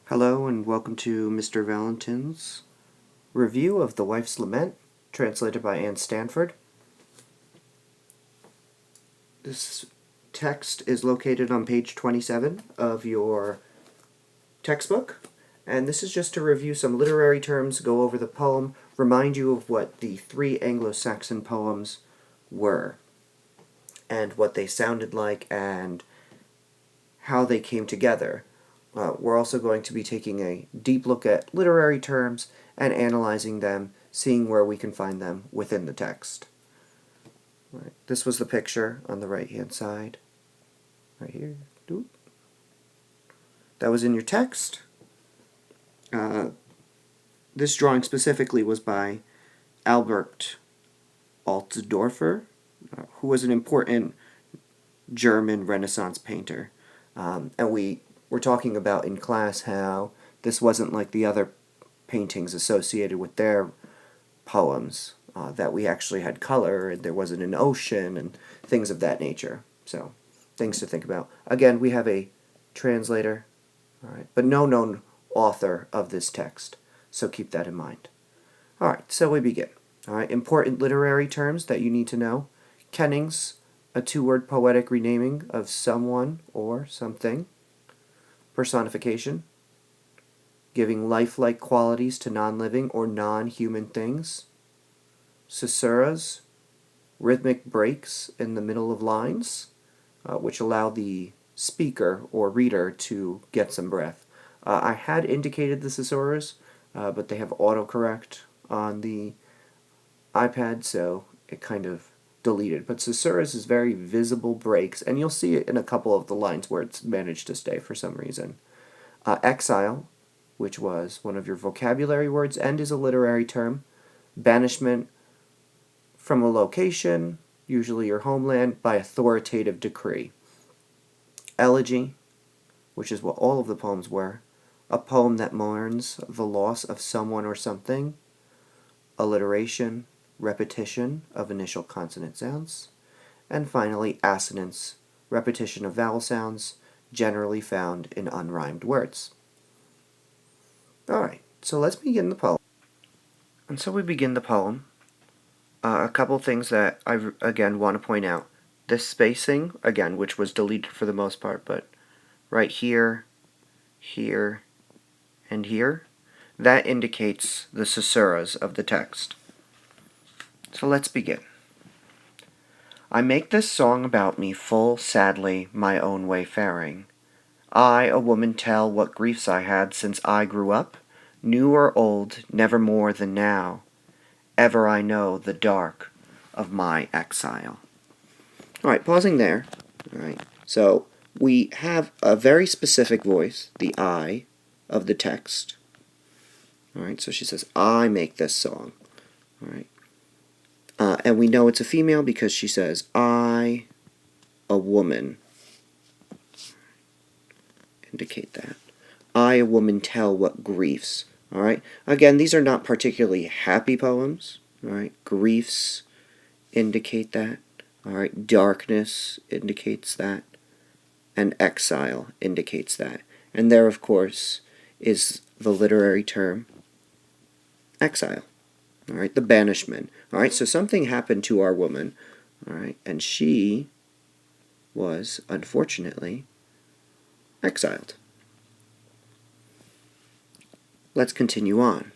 Hello and welcome to Mr. Valentin's review of The Wife's Lament, translated by Anne Stanford. This text is located on page 27 of your textbook, and this is just to review some literary terms, go over the poem, remind you of what the three Anglo-Saxon poems were, and what they sounded like, and how they came together. We're also going to be taking a deep look at literary terms and analyzing them, seeing where we can find them within the text. Right. This was the picture on the right-hand side. Right here. Doop. That was in your text. This drawing specifically was by Albert Altdorfer, who was an important German Renaissance painter. And we were talking about in class how this wasn't like the other paintings associated with their poems, that we actually had color and there wasn't an ocean and things of that nature. So, things to think about. Again, we have a translator, all right, but no known author of this text, so keep that in mind. All right, so we begin. All right, important literary terms that you need to know. Kennings, a two-word poetic renaming of someone or something. Personification, giving lifelike qualities to non-living or non-human things. Caesuras, rhythmic breaks in the middle of lines, which allow the speaker or reader to get some breath. I had indicated the caesuras, but they have autocorrect on the iPad, so it kind of deleted. But caesuras is very visible breaks, and you'll see it in a couple of the lines where it's managed to stay for some reason. Exile, which was one of your vocabulary words and is a literary term. Banishment from a location, usually your homeland, by authoritative decree. Elegy, which is what all of the poems were, a poem that mourns the loss of someone or something. Alliteration, repetition of initial consonant sounds. And finally, assonance, repetition of vowel sounds, generally found in unrhymed words. Alright, so let's begin the poem. And so we begin the poem. A couple things that I, again, want to point out. This spacing, again, which was deleted for the most part, but right here, here, and here, that indicates the caesuras of the text. So let's begin. I make this song about me full sadly my own way faring. I, a woman, tell what griefs I had since I grew up, new or old, never more than now. Ever I know the dark of my exile. Alright, pausing there. Alright, so we have a very specific voice, the I of the text. Alright, so she says, I make this song. Alright. And we know it's a female because she says, I, a woman. Indicate that. I, a woman, tell what griefs. Alright? Again, these are not particularly happy poems. Alright? Griefs indicate that. Alright? Darkness indicates that. And exile indicates that. And there, of course, is the literary term exile. Alright? The banishment. Alright? So something happened to our woman. Alright? And she was, unfortunately, exiled. Let's continue on.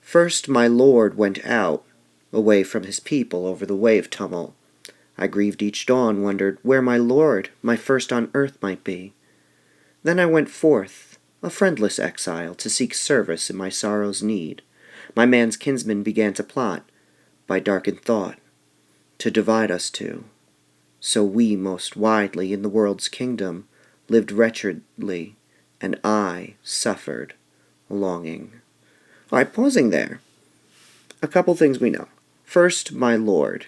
First my Lord went out, away from his people over the way of tumult. I grieved each dawn, wondered where my Lord, my first on earth, might be. Then I went forth, a friendless exile, to seek service in my sorrow's need. My man's kinsmen began to plot, by darkened thought, to divide us two. So we most widely in the world's kingdom lived wretchedly, and I suffered longing. Alright, pausing there. A couple things we know. First, my Lord.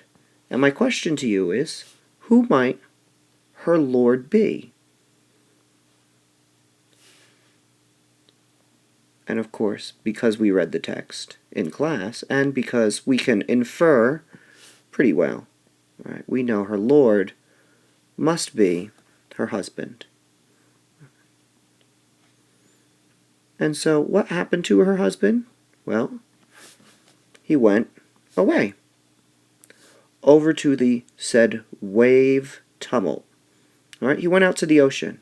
And my question to you is, who might her Lord be? And of course, because we read the text in class, and because we can infer pretty well, right, we know her Lord must be her husband. And so what happened to her husband? Well, he went away over to the said wave tumult. All right, he went out to the ocean.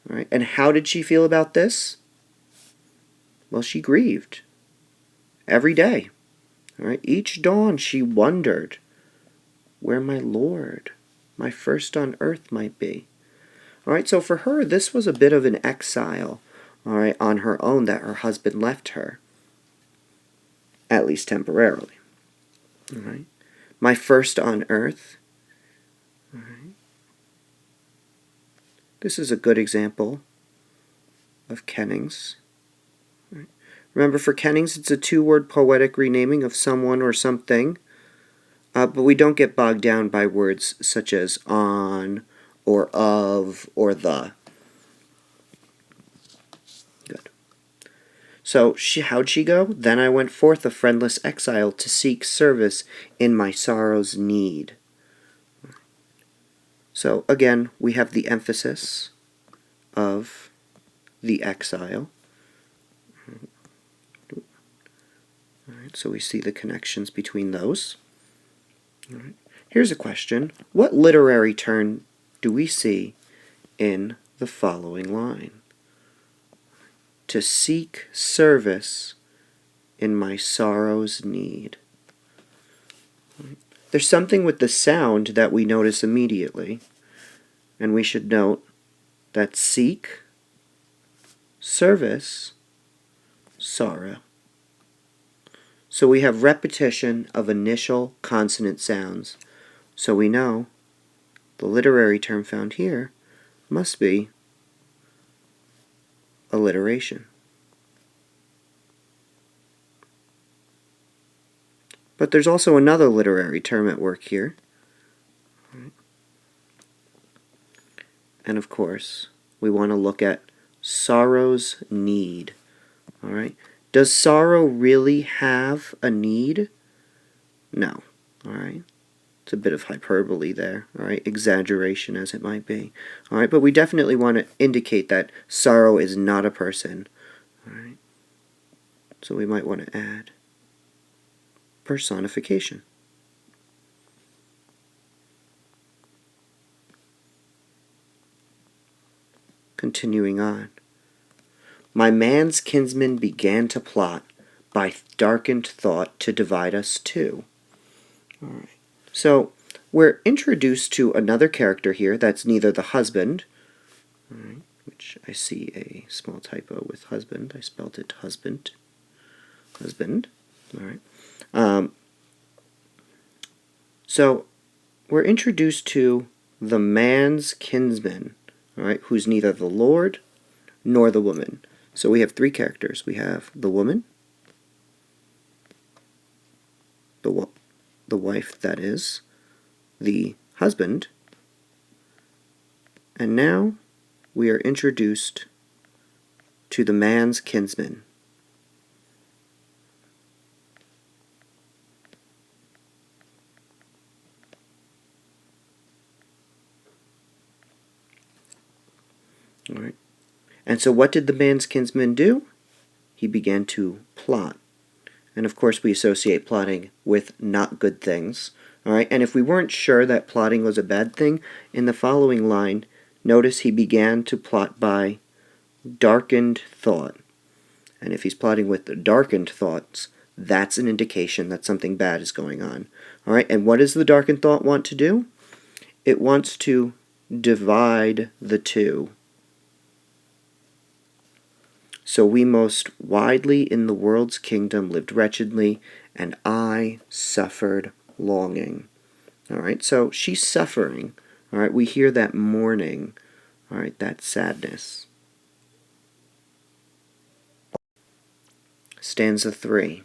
All right, and how did she feel about this? Well, she grieved every day. All right, each dawn she wondered where my Lord, my first on earth, might be. All right, so for her, this was a bit of an exile, all right, on her own that her husband left her, at least temporarily. All right, my first on earth. All right. This is a good example of Kennings. All right. Remember, for Kennings, it's a two-word poetic renaming of someone or something, but we don't get bogged down by words such as on, or of, or the. Good. So how'd she go? Then I went forth a friendless exile to seek service in my sorrow's need. So again, we have the emphasis of the exile. All right, so we see the connections between those. All right. Here's a question. What literary turn do we see in the following line? To seek service in my sorrow's need. There's something with the sound that we notice immediately, and we should note that seek, service, sorrow. So we have repetition of initial consonant sounds, so we know the literary term found here must be alliteration. But there's also another literary term at work here. And of course, we want to look at sorrow's need. All right? Does sorrow really have a need? No. All right? It's a bit of hyperbole there, all right? Exaggeration as it might be. All right? But we definitely want to indicate that sorrow is not a person. All right? So we might want to add personification. Continuing on. My man's kinsmen began to plot by darkened thought to divide us two. All right. So we're introduced to another character here that's neither the husband, all right, which I see a small typo with husband. I spelled it husband. Husband. All right. So we're introduced to the man's kinsman, all right, who's neither the Lord nor the woman. So we have three characters. We have the woman, the wife, that is, the husband, and now we are introduced to the man's kinsman. All right. And so what did the man's kinsman do? He began to plot. And of course we associate plotting with not good things. All right. And if we weren't sure that plotting was a bad thing, in the following line, notice he began to plot by darkened thought. And if he's plotting with the darkened thoughts, that's an indication that something bad is going on. All right. And what does the darkened thought want to do? It wants to divide the two. So we most widely in the world's kingdom lived wretchedly, and I suffered longing. All right, so she's suffering. All right, we hear that mourning. All right, that sadness. Stanza 3.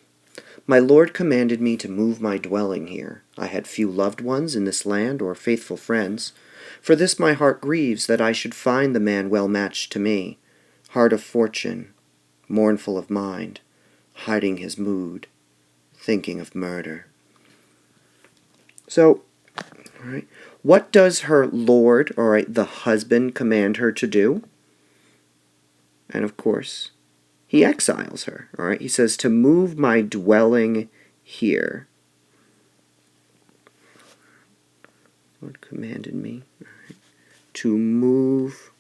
My Lord commanded me to move my dwelling here. I had few loved ones in this land or faithful friends. For this my heart grieves, that I should find the man well matched to me, heart of fortune, mournful of mind, hiding his mood, thinking of murder. So, all right, what does her lord, all right, the husband, command her to do? And of course, he exiles her. All right, he says, to move my dwelling here. Lord commanded me to move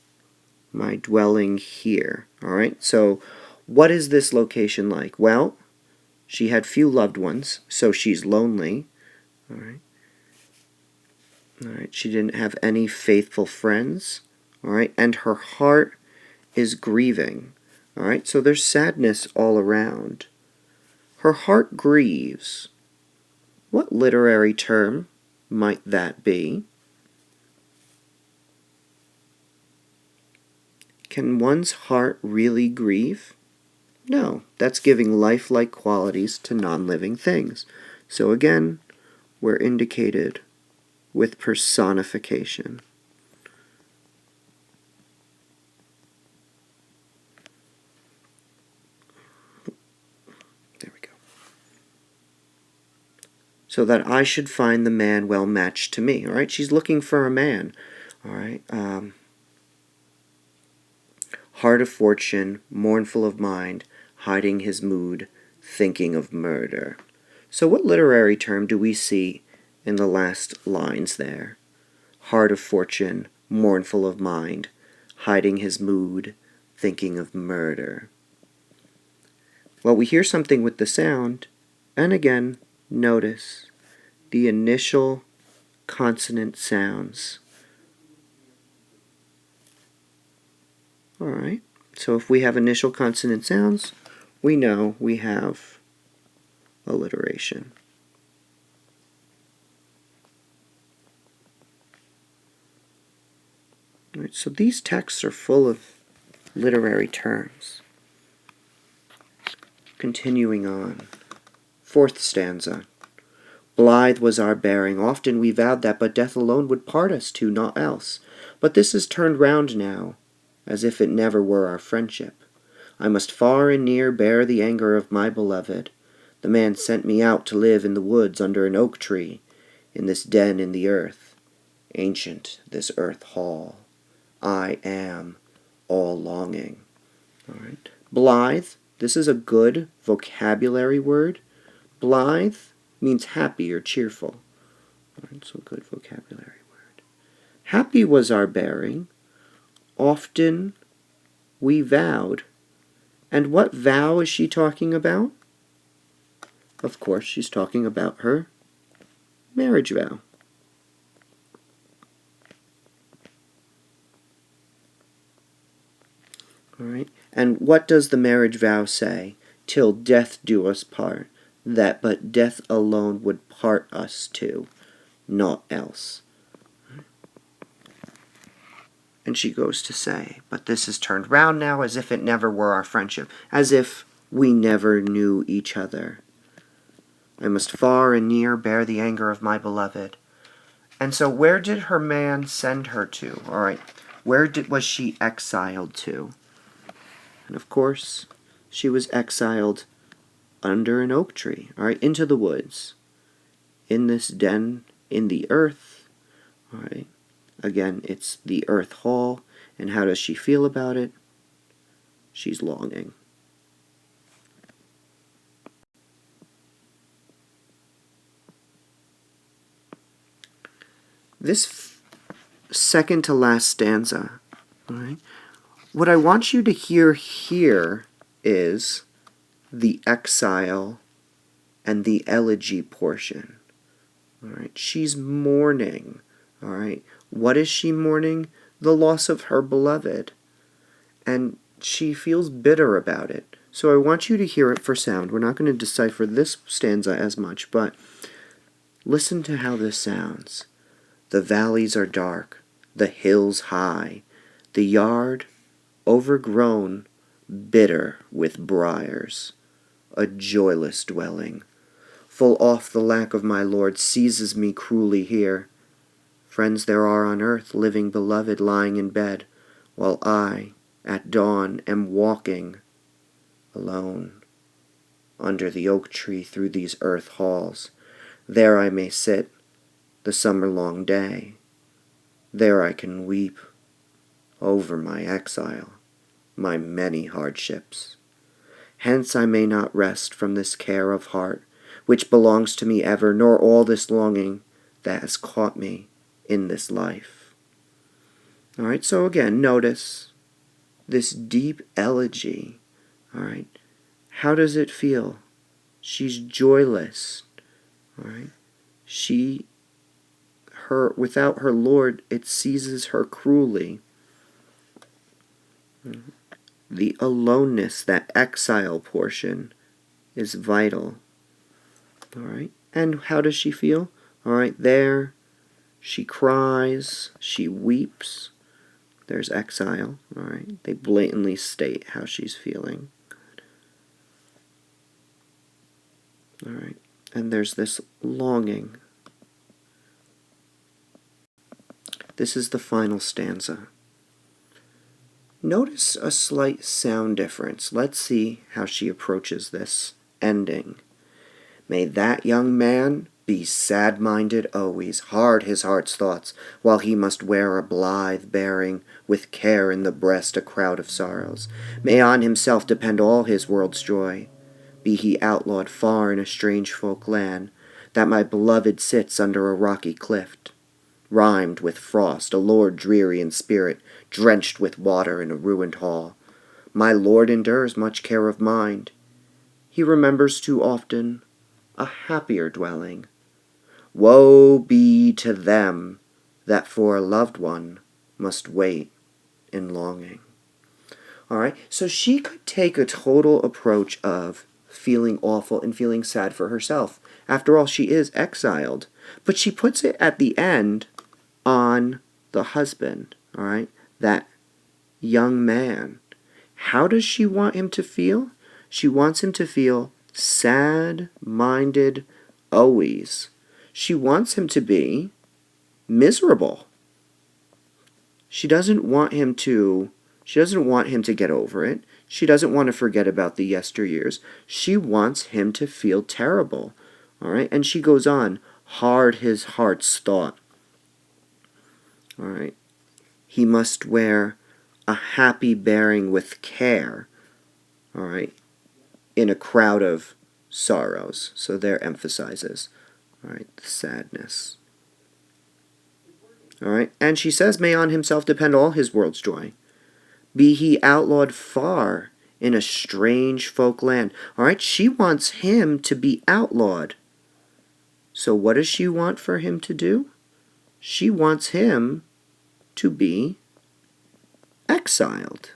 my dwelling here. All right, so what is this location like? Well, she had few loved ones, so she's lonely. All right. All right, she didn't have any faithful friends. All right, and her heart is grieving. All right, so there's sadness all around. Her heart grieves. What literary term might that be? Can one's heart really grieve? No, that's giving lifelike qualities to non-living things. So again, we're indicated with personification. There we go. So that I should find the man well matched to me. All right, she's looking for a man. All right. Heart of fortune, mournful of mind, hiding his mood, thinking of murder. So what literary term do we see in the last lines there? Heart of fortune, mournful of mind, hiding his mood, thinking of murder. Well, we hear something with the sound, and again, notice the initial consonant sounds. Alright, so if we have initial consonant sounds, we know we have alliteration. Alright, so these texts are full of literary terms. Continuing on. Fourth stanza. Blithe was our bearing, often we vowed that but death alone would part us two, naught else. But this is turned round now, as if it never were our friendship. I must far and near bear the anger of my beloved. The man sent me out to live in the woods under an oak tree, in this den in the earth, ancient this earth hall. I am all longing. All right. Blithe, this is a good vocabulary word. Blithe means happy or cheerful. All right, so good vocabulary word. Happy was our bearing. Often we vowed. And what vow is she talking about? Of course, she's talking about her marriage vow. All right. And what does the marriage vow say? Till death do us part, that but death alone would part us two, naught else. And she goes to say, but this is turned round now as if it never were our friendship, as if we never knew each other. I must far and near bear the anger of my beloved. And so where did her man send her to? All right, where was she exiled to? And of course, she was exiled under an oak tree, all right, into the woods, in this den in the earth, all right. Again, it's the earth hall, and how does she feel about it? She's longing. This second to last stanza, all right, what I want you to hear here is the exile and the elegy portion. All right, she's mourning. All right, what is she mourning? The loss of her beloved. And she feels bitter about it. So I want you to hear it for sound. We're not going to decipher this stanza as much, but listen to how this sounds. The valleys are dark, the hills high, the yard overgrown, bitter with briars, a joyless dwelling. Full oft the lack of my Lord seizes me cruelly here. Friends there are on earth, living beloved lying in bed, while I, at dawn, am walking alone under the oak tree through these earth halls. There I may sit the summer-long day. There I can weep over my exile, my many hardships. Hence I may not rest from this care of heart, which belongs to me ever, nor all this longing that has caught me in this life. All right, so again, notice this deep elegy. All right, how does it feel? She's joyless. All right, without her Lord, it seizes her cruelly. The aloneness, that exile portion, is vital. All right, and how does she feel? All right, there, she cries, she weeps. There's exile. All right, they blatantly state how she's feeling. All right, and there's this longing. This is the final stanza. Notice a slight sound difference. Let's see how she approaches this ending. May that young man be sad-minded always, hard his heart's thoughts, while he must wear a blithe bearing, with care in the breast a crowd of sorrows. May on himself depend all his world's joy. Be he outlawed far in a strange folk land, that my beloved sits under a rocky cliff, rhymed with frost, a lord dreary in spirit, drenched with water in a ruined hall. My lord endures much care of mind. He remembers too often a happier dwelling. Woe be to them that for a loved one must wait in longing. All right, so she could take a total approach of feeling awful and feeling sad for herself. After all, she is exiled. But she puts it at the end on the husband, all right, that young man. How does she want him to feel? She wants him to feel sad-minded always. She wants him to be miserable. She doesn't want him to get over it. She doesn't want to forget about the yesteryears. She wants him to feel terrible. All right? And she goes on, hard his heart's thought. All right? He must wear a happy bearing with care. All right? In a crowd of sorrows. So there emphasizes, all right, the sadness. All right? And she says, may on himself depend all his world's joy. Be he outlawed far in a strange folk land. All right? She wants him to be outlawed. So what does she want for him to do? She wants him to be exiled.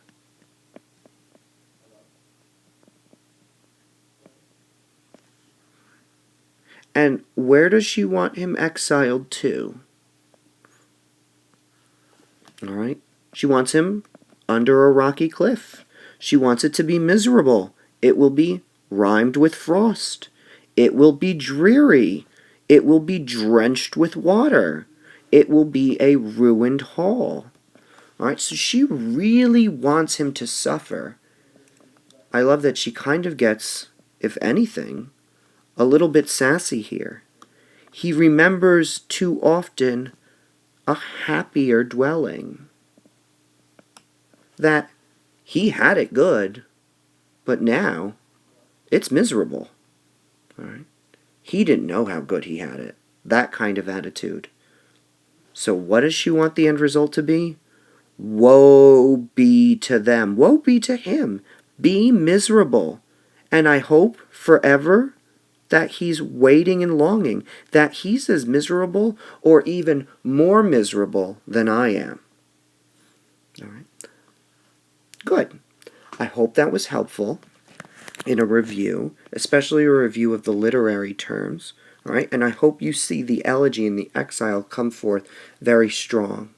And where does she want him exiled to? All right? She wants him under a rocky cliff. She wants it to be miserable. It will be rhymed with frost. It will be dreary. It will be drenched with water. It will be a ruined hall. All right? So she really wants him to suffer. I love that she kind of gets, if anything, a little bit sassy here. He remembers too often a happier dwelling. That he had it good, but now it's miserable. All right? He didn't know how good he had it. That kind of attitude. So what does she want the end result to be? Woe be to them. Woe be to him. Be miserable. And I hope forever that he's waiting and longing, that he's as miserable or even more miserable than I am. All right. Good. I hope that was helpful in a review, especially a review of the literary terms. All right. And I hope you see the elegy and the exile come forth very strong.